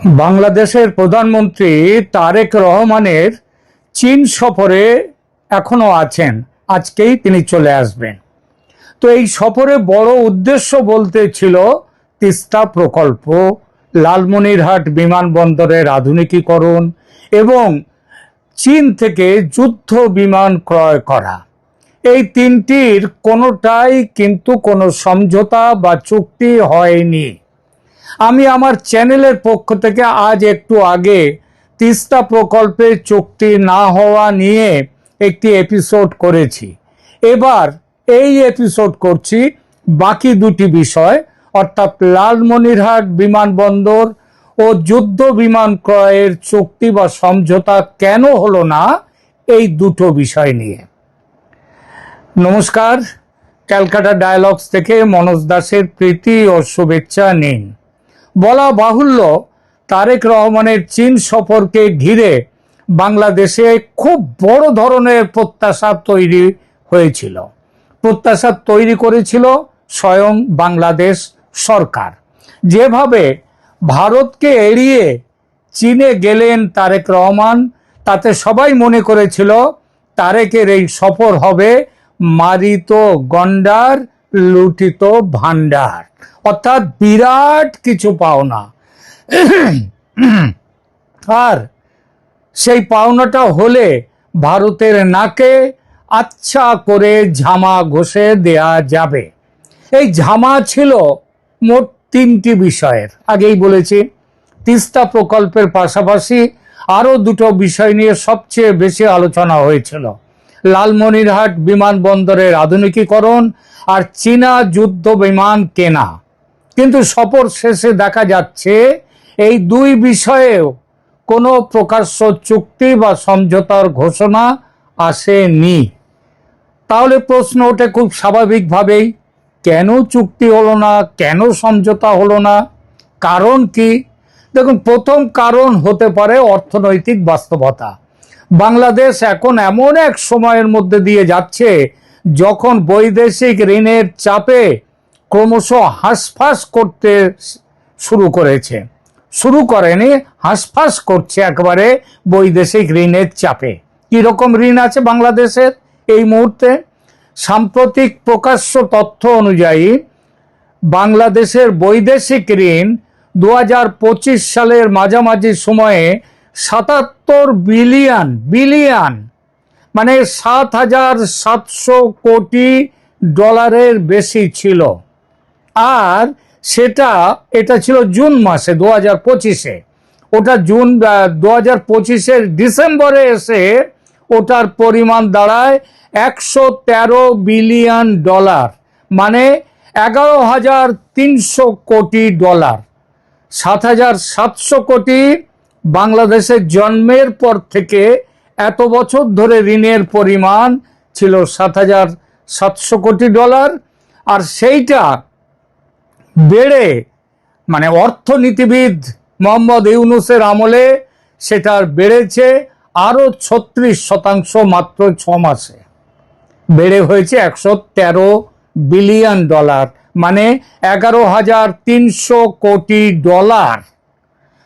বাংলাদেশের প্রধানমন্ত্রী তারেক রহমানের চীন সফরে এখনো আছেন, আজকেই তিনি চলে আসবেন। তো এই সফরে বড় উদ্দেশ্য বলতে ছিল তিস্তা প্রকল্প, লালমনিরহাট বিমানবন্দরের আধুনিকীকরণ এবং চীন থেকে যুদ্ধ বিমান ক্রয় করা। এই তিনটির কোনোটাই কিন্তু কোনো সমঝোতা বা চুক্তি হয়নি। আমি আমার চ্যানেলের পক্ষ থেকে আজ একটু আগে তিস্তা প্রকল্পে চুক্তি না হওয়া নিয়ে একটি এপিসোড করেছি। এবার এই এপিসোড করছি বাকি দুটি বিষয়, অর্থাৎ লালমনিরহাট বিমানবন্দর ও যুদ্ধ বিমান ক্রয়ের চুক্তি বা সমঝোতা কেন হলো না, এই দুটো বিষয় নিয়ে। নমস্কার, ক্যালকাটা ডায়ালগস থেকে মনোজ দাসের প্রীতি ও শুভেচ্ছা নিন। বলা বাহুল্য, তারেক রহমানের চীন সফরকে ঘিরে বাংলাদেশে খুব বড় ধরনের প্রত্যাশা তৈরি হয়েছিল। প্রত্যাশা তৈরি করেছিল স্বয়ং বাংলাদেশ সরকার। যেভাবে ভারতকে এড়িয়ে চীনে গেলেন তারেক রহমান, তাতে সবাই মনে করেছিল তারেকের এই সফর হবে মারিত গন্ডার লুটিত ভান্ডার, অর্থাৎ বিরাট কিছু পাওনা। আর সেই পাওনাটা হলে ভারতের নাকে আচ্ছা করে ঝামা ঘষে দেয়া যাবে। এই ঝামা ছিল মোট তিনটি বিষয়ের, আগেই বলেছি। তিস্তা প্রকল্পের পাশাপাশি আরো দুটো বিষয় নিয়ে সবচেয়ে বেশি আলোচনা হয়েছিল: লালমনিরহাট বিমানবন্দরের আধুনিকীকরণ আর চীনা যুদ্ধ বিমান কেনা। কিন্তু সফর শেষে দেখা যাচ্ছে এই দুই বিষয়েও কোনো প্রকাশ্য চুক্তি বা সমঝোতার ঘোষণা আসেনি। তাহলে প্রশ্ন ওঠে খুব স্বাভাবিকভাবেই, কেন চুক্তি হলো না, কেন সমঝোতা হলো না? কারণ কি? দেখুন, প্রথম কারণ হতে পারে অর্থনৈতিক বাস্তবতা। বাংলাদেশ এখন এমন এক সময়ের মধ্যে দিয়ে যাচ্ছে যখন বৈদেশিক ঋণের চাপে ক্রমশ হাঁসফাঁস করতে শুরু করেনি, হাঁসফাঁস করছে একেবারে বৈদেশিক ঋণের চাপে। কিরকম ঋণ আছে বাংলাদেশের এই মুহূর্তে? সাম্প্রতিক প্রকাশ্য তথ্য অনুযায়ী বাংলাদেশের বৈদেশিক ঋণ 2025 সালের মাঝামাঝি সময়ে 77 বিলিয়ন মানে 7,700 কোটি ডলারের বেশি ছিল। আর এটা ছিল জুন মাসে 2025-এ। ওটা 2025-এর ডিসেম্বরে এসে ওটার পরিমাণ দাঁড়ায় 113 বিলিয়ন ডলার, মানে 11,300 কোটি ডলার। 7,700 কোটি বাংলাদেশের জন্মের পর থেকে এত বছর ধরে ঋণের পরিমাণ ছিল 7,700 কোটি ডলার। আর সেইটা বেড়ে, মানে অর্থনীতিবিদ মোহাম্মদ ইউনূসের আমলে সেটার বেড়েছে আরো 36% মাত্র 6 মাসে। বেড়ে হয়েছে 113 বিলিয়ন ডলার, মানে 11,300 কোটি ডলার।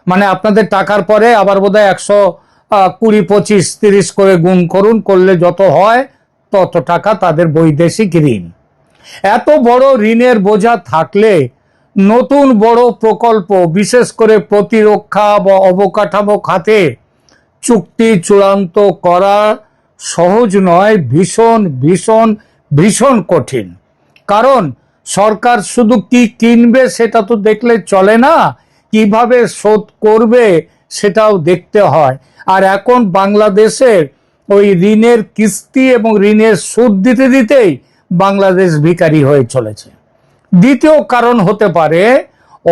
মানে আপনাদের টাকার পরে আবার বোধহয় 120, 25, 30 করে গুণ করলে যত হয় তত টাকা তাদের বৈদেশিক ঋণ। এত বড় ঋণের বোঝা থাকলে নতুন বড় প্রকল্প, বিশেষ করে প্রতিরক্ষা বা অবকাঠামো খাতে চুক্তি চূড়ান্ত করা সহজ নয়, ভীষণ ভীষণ ভীষণ কঠিন। কারণ সরকার শুধু কি কিনবে সেটা তো দেখলে চলে না, কিভাবে শোধ করবে সেটাও দেখতে হয়। আর এখন বাংলাদেশের ওই ঋণের কিস্তি এবং ঋণের সুদ দিতে দিতেই বাংলাদেশ ভিখারি হয়ে চলেছে। দ্বিতীয় কারণ হতে পারে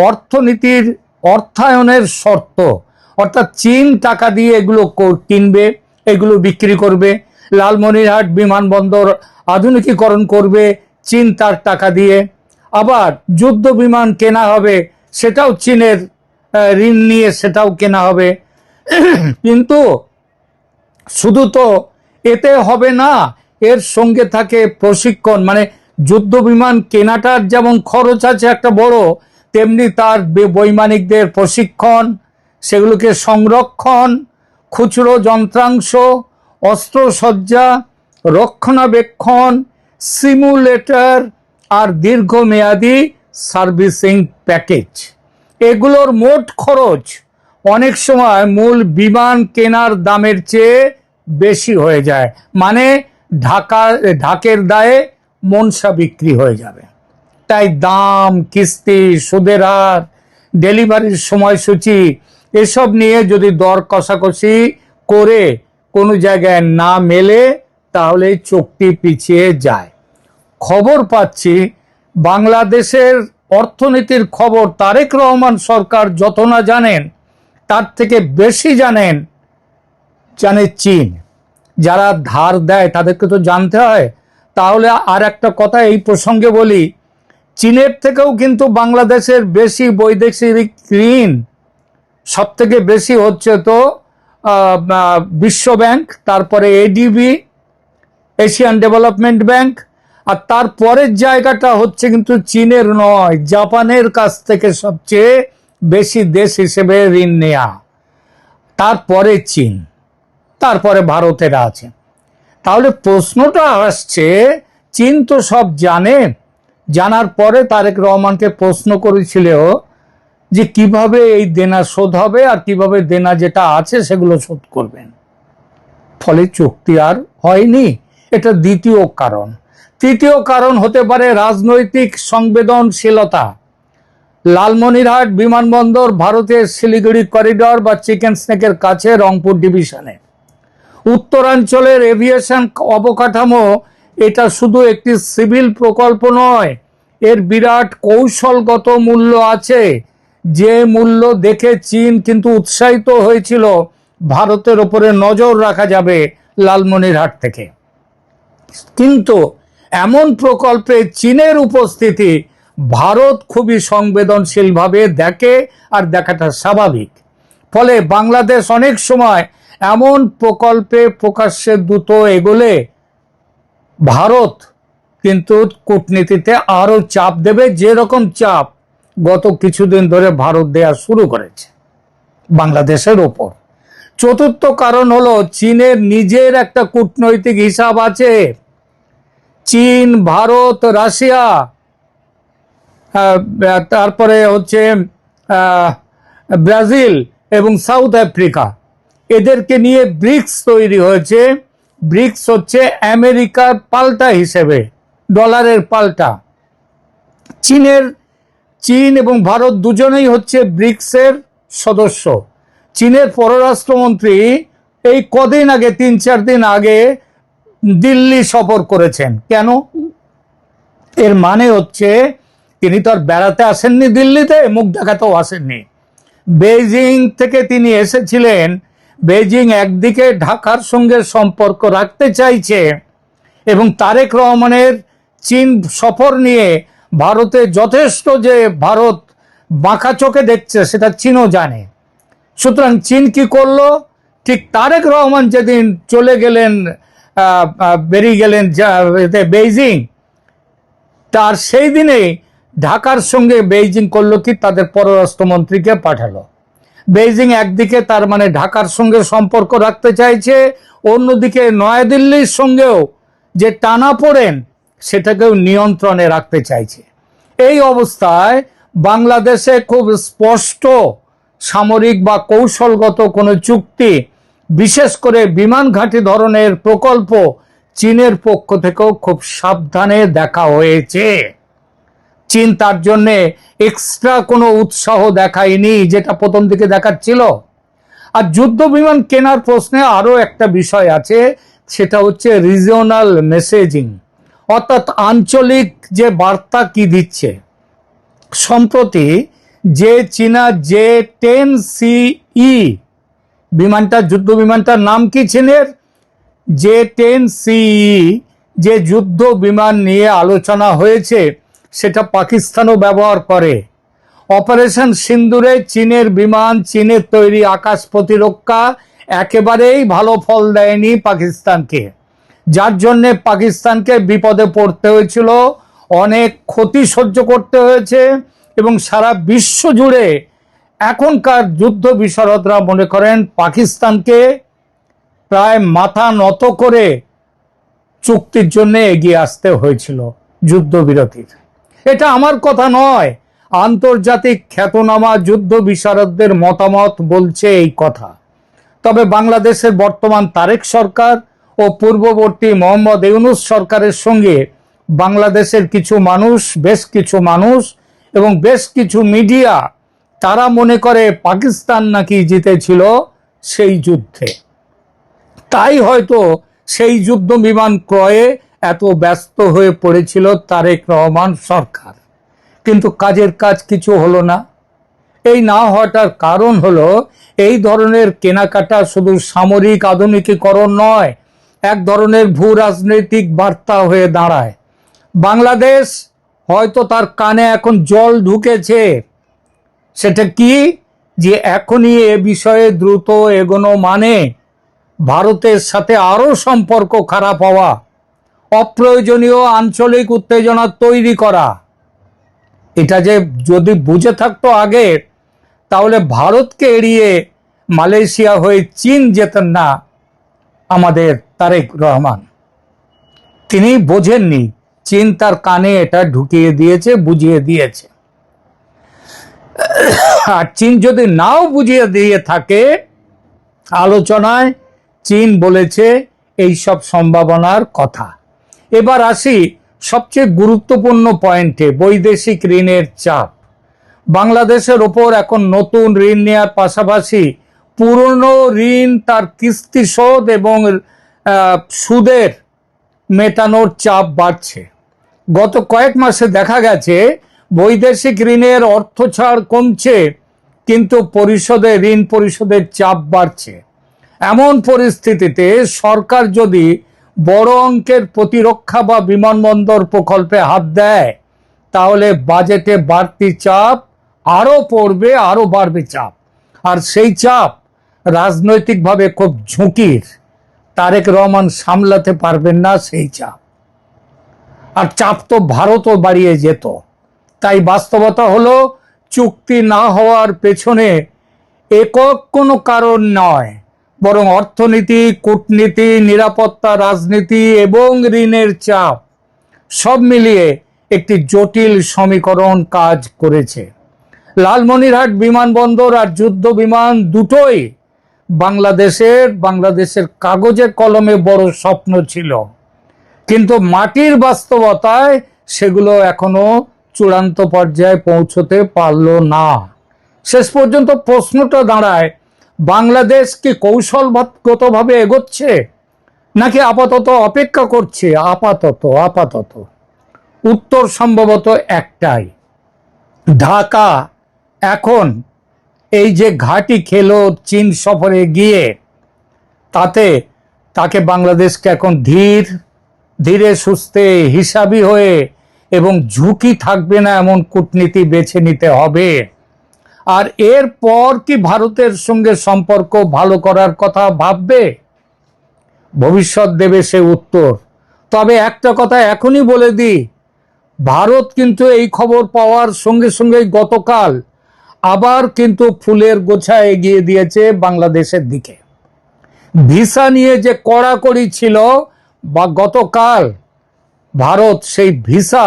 অর্থনীতির অর্থায়নের শর্ত, অর্থাৎ চীন টাকা দিয়ে এগুলো কিনবে, এগুলো বিক্রি করবে। লালমনিরহাট বিমানবন্দর আধুনিকীকরণ করবে চীন তার টাকা দিয়ে। আবার যুদ্ধ বিমান কেনা হবে, সেটাও চীনের ঋণ নিয়ে সেটাও কেনা হবে। কিন্তু শুধু তো এতে হবে না, এর সঙ্গে থাকে প্রশিক্ষণ। মানে যুদ্ধ বিমান কেনাটার যেমন খরচ আছে একটা বড়, তেমনি তার বৈমানিকদের প্রশিক্ষণ, সেগুলোকে সংরক্ষণ, খুচরো যন্ত্রাংশ, অস্ত্রসজ্জা, রক্ষণাবেক্ষণ, সিমুলেটর আর দীর্ঘমেয়াদী সার্ভিসিং প্যাকেজ, এগুলোর মোট খরচ অনেক সময় মূল বিমান কেনার দামের চেয়ে বেশি হয়ে যায়। মানে ঢাকের দায়ে মনসা বিক্রি হয়ে যাবে। তাই দাম, কিস্তি, সুদের হার, ডেলিভারির সময়সূচি এসব নিয়ে যদি দর কষাকষি করে কোনো জায়গায় না মেলে তাহলে চুক্তি পিছিয়ে যায়। খবর পাচ্ছি বাংলাদেশের অর্থনীতির খবর তারেক রহমান সরকার যত না জানেন তার থেকে বেশি জানে চীন। যারা ধার দেয় তাদেরকে তো জানতে হয়। তাহলে আর একটা কথা এই প্রসঙ্গে বলি, চীনের থেকেও কিন্তু বাংলাদেশের বেশি বৈদেশিক ঋণ, সব থেকে বেশি হচ্ছে তো বিশ্ব ব্যাংক, তারপরে এডিবি, এশিয়ান ডেভেলপমেন্ট ব্যাংক, আর তারপরের জায়গাটা হচ্ছে কিন্তু চীনের নয়, জাপানের কাছ থেকে সবচেয়ে বেশি দেশ হিসেবে ঋণ নেয়া, তারপরে চীন, তারপরে ভারতের আছে। তাহলে প্রশ্নটা আসছে, চীন তো সব জানে, জানার পরে তারেক রহমানকে প্রশ্ন করেছিল যে কিভাবে এই দেনা শোধ হবে আর কিভাবে দেনা যেটা আছে সেগুলো শোধ করবেন। ফলে চুক্তি আর হয়নি। এটা দ্বিতীয় কারণ। তৃতীয় কারণ হতে পারে রাজনৈতিক সংবেদনশীলতা। লালমনিরহাট বিমানবন্দর ভারতের শিলিগুড়ি করিডর বা চিকেন স্নেকের কাছে রংপুর ডিভিশনে। উত্তরাঞ্চলের এভিয়েশন অবকাঠামো এটা শুধু একটি সিভিল প্রকল্প নয়, এর বিরাট কৌশলগত মূল্য আছে, যে মূল্য দেখে চীন কিন্তু উৎসাহিত হয়েছিল ভারতের ওপরে নজর রাখা যাবে লালমনিরহাট থেকে। কিন্তু এমন প্রকল্পে চীনের উপস্থিতি ভারত খুবই সংবেদনশীলভাবে দেখে, আর দেখাটা স্বাভাবিক। ফলে বাংলাদেশ অনেক সময় এমন প্রকল্পে প্রকাশ্যে দ্রুত এগোলে ভারত কিন্তু কূটনীতিতে আরো চাপ দেবে, যেরকম চাপ গত কিছুদিন ধরে ভারত দেয়া শুরু করেছে বাংলাদেশের ওপর। চতুর্থ কারণ হলো চীনের নিজের একটা কূটনৈতিক হিসাব আছে। চীন, ভারত, রাশিয়া, তারপরে হচ্ছে ব্রাজিল এবং সাউথ আফ্রিকা, এদেরকে নিয়ে ব্রিক্স তৈরি হয়েছে। ব্রিক্স হচ্ছে আমেরিকার পাল্টা হিসেবে, ডলারের পাল্টা। চীন এবং ভারত দুজনেই হচ্ছে ব্রিক্সের সদস্য। চীনের পররাষ্ট্রমন্ত্রী এই কদিন আগে, 3-4 দিন আগে দিল্লি সফর করেছেন। কেন? এর মানে হচ্ছে তিনি তো আর বেড়াতে আসেননি দিল্লিতে, মুখ দেখাতেও আসেননি। বেইজিং থেকে তিনি এসেছিলেন। বেইজিং একদিকে ঢাকার সঙ্গে সম্পর্ক রাখতে চাইছে এবং তারেক রহমানের চীন সফর নিয়ে ভারতে যথেষ্ট যে ভারত বাঁকা চোখে দেখছে সেটা চীনও জানে। সুতরাং চীন কি করলো, ঠিক তারেক রহমান যেদিন চলে গেলেন, বেরিয়ে গেলেন বেইজিং, তার সেই দিনে ঢাকার সঙ্গে বেইজিং করলো কি, তাদের পররাষ্ট্রমন্ত্রীকে পাঠালো। বেইজিং একদিকে তার মানে ঢাকার সঙ্গে সম্পর্ক রাখতে চাইছে, অন্যদিকে নয়াদিল্লির সঙ্গেও যে টানাপোড়েন সেটাকেও নিয়ন্ত্রণে রাখতে চাইছে। এই অবস্থায় বাংলাদেশে খুব স্পষ্ট সামরিক বা কৌশলগত কোনো চুক্তি, বিশেষ করে বিমান ঘাঁটি ধরনের প্রকল্প চীনের পক্ষ থেকেও খুব সাবধানে দেখা হয়েছে। চীন তার জন্য এক্সট্রা কোনো উৎসাহ দেখায়নি, যেটা প্রথম দিকে দেখাচ্ছিল। আর যুদ্ধ বিমান কেনার প্রশ্নে আরো একটা বিষয় আছে, সেটা হচ্ছে রিজিওনাল মেসেজিং, অর্থাৎ আঞ্চলিক যে বার্তা কি দিচ্ছে। সম্প্রতি যে চীনা J-10CE বিমানটা, যুদ্ধ বিমানটার নাম কি চীনের? J-10CE যে যুদ্ধ বিমান নিয়ে আলোচনা হয়েছে সেটা পাকিস্তানও ব্যবহার করে। অপারেশন সিন্দুরে চীনের বিমান, চীনের তৈরি আকাশ প্রতিরক্ষা একেবারেই ভালো ফল দেয়নি পাকিস্তানকে, যার জন্যে পাকিস্তানকে বিপদে পড়তে হয়েছিল, অনেক ক্ষতি সহ্য করতে হয়েছে এবং সারা বিশ্ব জুড়ে এখনকার যুদ্ধ বিশারদরা মনে করেন পাকিস্তানকে প্রায় মাথা নত করে চুক্তির জন্য এগিয়ে আসতে হয়েছিল যুদ্ধবিরতির। এটা আমার কথা নয়, আন্তর্জাতিক খ্যাতনামা যুদ্ধ বিশারদদের মতামত বলছে এই কথা। তবে বাংলাদেশের বর্তমান তারেক সরকার ও পূর্ববর্তী মোহাম্মদ ইউনূস সরকারের সঙ্গে বাংলাদেশের বেশ কিছু মানুষ এবং বেশ কিছু মিডিয়া তারা মনে করে পাকিস্তান নাকি জিতেছিল সেই যুদ্ধে, তাই হয়তো সেই যুদ্ধ বিমান ক্রয়ে এত ব্যস্ত হয়ে পড়েছিল তারেক রহমান সরকার। কিন্তু কাজের কাজ কিছু হলো না। এই না হওয়াটার কারণ হলো এই ধরনের কেনাকাটা শুধু সামরিক আধুনিকীকরণ নয়, এক ধরনের ভূ রাজনৈতিক বার্তা হয়ে দাঁড়ায়। বাংলাদেশ হয়তো তার কানে এখন জল ঢুকেছে। সেটা কি? যে এখনই এ বিষয়ে দ্রুত এগোনো মানে ভারতের সাথে আরো সম্পর্ক খারাপ হওয়া, অপ্রয়োজনীয় আঞ্চলিক উত্তেজনা তৈরি করা। এটা যে যদি বুঝে থাকতো আগে, তাহলে ভারতকে এড়িয়ে মালয়েশিয়া হয়ে চীন যেতেন না আমাদের তারেক রহমান। তিনি বোঝেননি, চীন তার কানে এটা ঢুকিয়ে দিয়েছে, বুঝিয়ে দিয়েছে। আর চীন যদি নাও বুঝিয়ে দিয়ে থাকে, আলোচনায় চীন বলেছে এই সব সম্ভাবনার কথা। এবার আসি সবচেয়ে গুরুত্বপূর্ণ পয়েন্টে, বৈদেশিক ঋণের চাপ। বাংলাদেশের ওপর এখন নতুন ঋণ নেওয়ার পাশাপাশি পুরনো ঋণ তার কিস্তি শোধ এবং সুদের মেটানোর চাপ বাড়ছে। গত কয়েক মাসে দেখা গেছে বৈদেশিক ঋণের অর্থ ছাড় কমছে, কিন্তু ঋণ পরিশোধের চাপ বাড়ছে। এমন পরিস্থিতিতে সরকার যদি বড় অঙ্কের প্রতিরক্ষা বা বিমানবন্দর প্রকল্পে হাত দেয়, তাহলে বাজেটে বাড়তি চাপ আরো পড়বে, আরো বাড়বে চাপ। আর সেই চাপ রাজনৈতিকভাবে খুব ঝুঁকির। তারেক রহমান সামলাতে পারবেন না সেই চাপ। আর চাপ তো ভারতও বাড়িয়ে যেত। তাই বাস্তবতা হলো, চুক্তি না হওয়ার পেছনে একক কোনো কারণ নয়, বরং অর্থনীতি, কূটনীতি, নিরাপত্তা, রাজনীতি এবং ঋণের চাপ সব মিলিয়ে একটি জটিল সমীকরণ কাজ করেছে। লালমনিরহাট বিমানবন্দর আর যুদ্ধ বিমান দুটোই বাংলাদেশের কাগজে কলমে বড় স্বপ্ন ছিল, কিন্তু মাটির বাস্তবতায় সেগুলো এখনো চূড়ান্ত পর্যায়ে পৌঁছতে পারল না। শেষ পর্যন্ত প্রশ্নটা দাঁড়ায়, বাংলাদেশ কি কৌশলগতভাবে এগোচ্ছে নাকি আপাতত অপেক্ষা করছে? আপাতত উত্তর সম্ভবত একটাই। ঢাকা এখন এই যে ঘাঁটি খেলো চীন সফরে গিয়ে, তাকে বাংলাদেশকে এখন ধীরে সুস্থে, হিসাবি হয়ে এবং ঝুঁকি থাকবে না এমন কূটনীতি বেছে নিতে হবে। আর এরপর কি ভারতের সঙ্গে সম্পর্ক ভালো করার কথা ভাববে? ভবিষ্যৎ দেবে সে উত্তর। তবে একটা কথা এখনই বলে দিই, ভারত কিন্তু এই খবর পাওয়ার সঙ্গে সঙ্গে গতকাল আবার কিন্তু ফুলের গোছা এগিয়ে দিয়েছে বাংলাদেশের দিকে। ভিসা নিয়ে যে কড়াকড়ি ছিল বা গতকাল ভারত সেই ভিসা,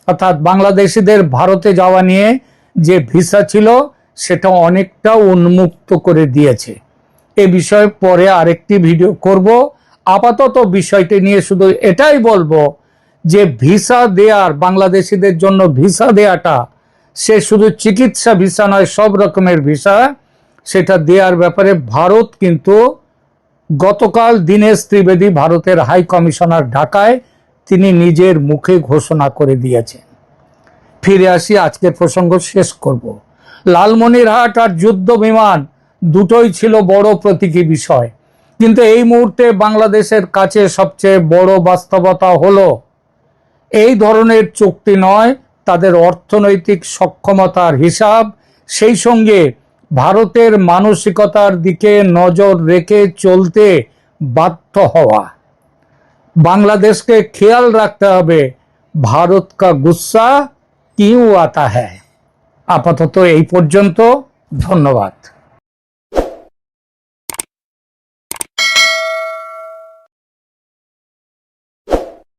অর্থাৎ বাংলাদেশিদের ভারতে যাওয়া নিয়ে যে ভিসা ছিল, সেটা অনেকটা উন্মুক্ত করে দিয়েছে। এ বিষয়ে পরে আরেকটি ভিডিও করব। আপাতত বিষয়টি নিয়ে শুধু এটাই বলবো যে ভিসা দেওয়ার, বাংলাদেশিদের জন্য ভিসা দেওয়াটা, সে শুধু চিকিৎসা ভিসা নয়, সব রকমের ভিসা, সেটা দেওয়ার ব্যাপারে ভারত কিন্তু গতকাল দীনেশ ত্রিবেদী, ভারতের হাই কমিশনার ঢাকায়, তিনি নিজের মুখে ঘোষণা করে দিয়েছেন। ফিরে আসি, আজকের প্রসঙ্গ শেষ করব। লালমনিরহাট আর যুদ্ধ বিমান দুটোই ছিল বড় প্রতীকী বিষয়, কিন্তু এই মুহূর্তে বাংলাদেশের কাছে সবচেয়ে বড় বাস্তবতা হলো এই ধরনের চুক্তি নয়, তাদের অর্থনৈতিক সক্ষমতার হিসাব, সেই সঙ্গে ভারতের মানসিকতার দিকে নজর রেখে চলতে বাধ্য হওয়া। বাংলাদেশকে খেয়াল রাখতে হবে, ভারত কা গুস্সা কিউ আতা হ্যায়। আপাতত এই পর্যন্ত। ধন্যবাদ।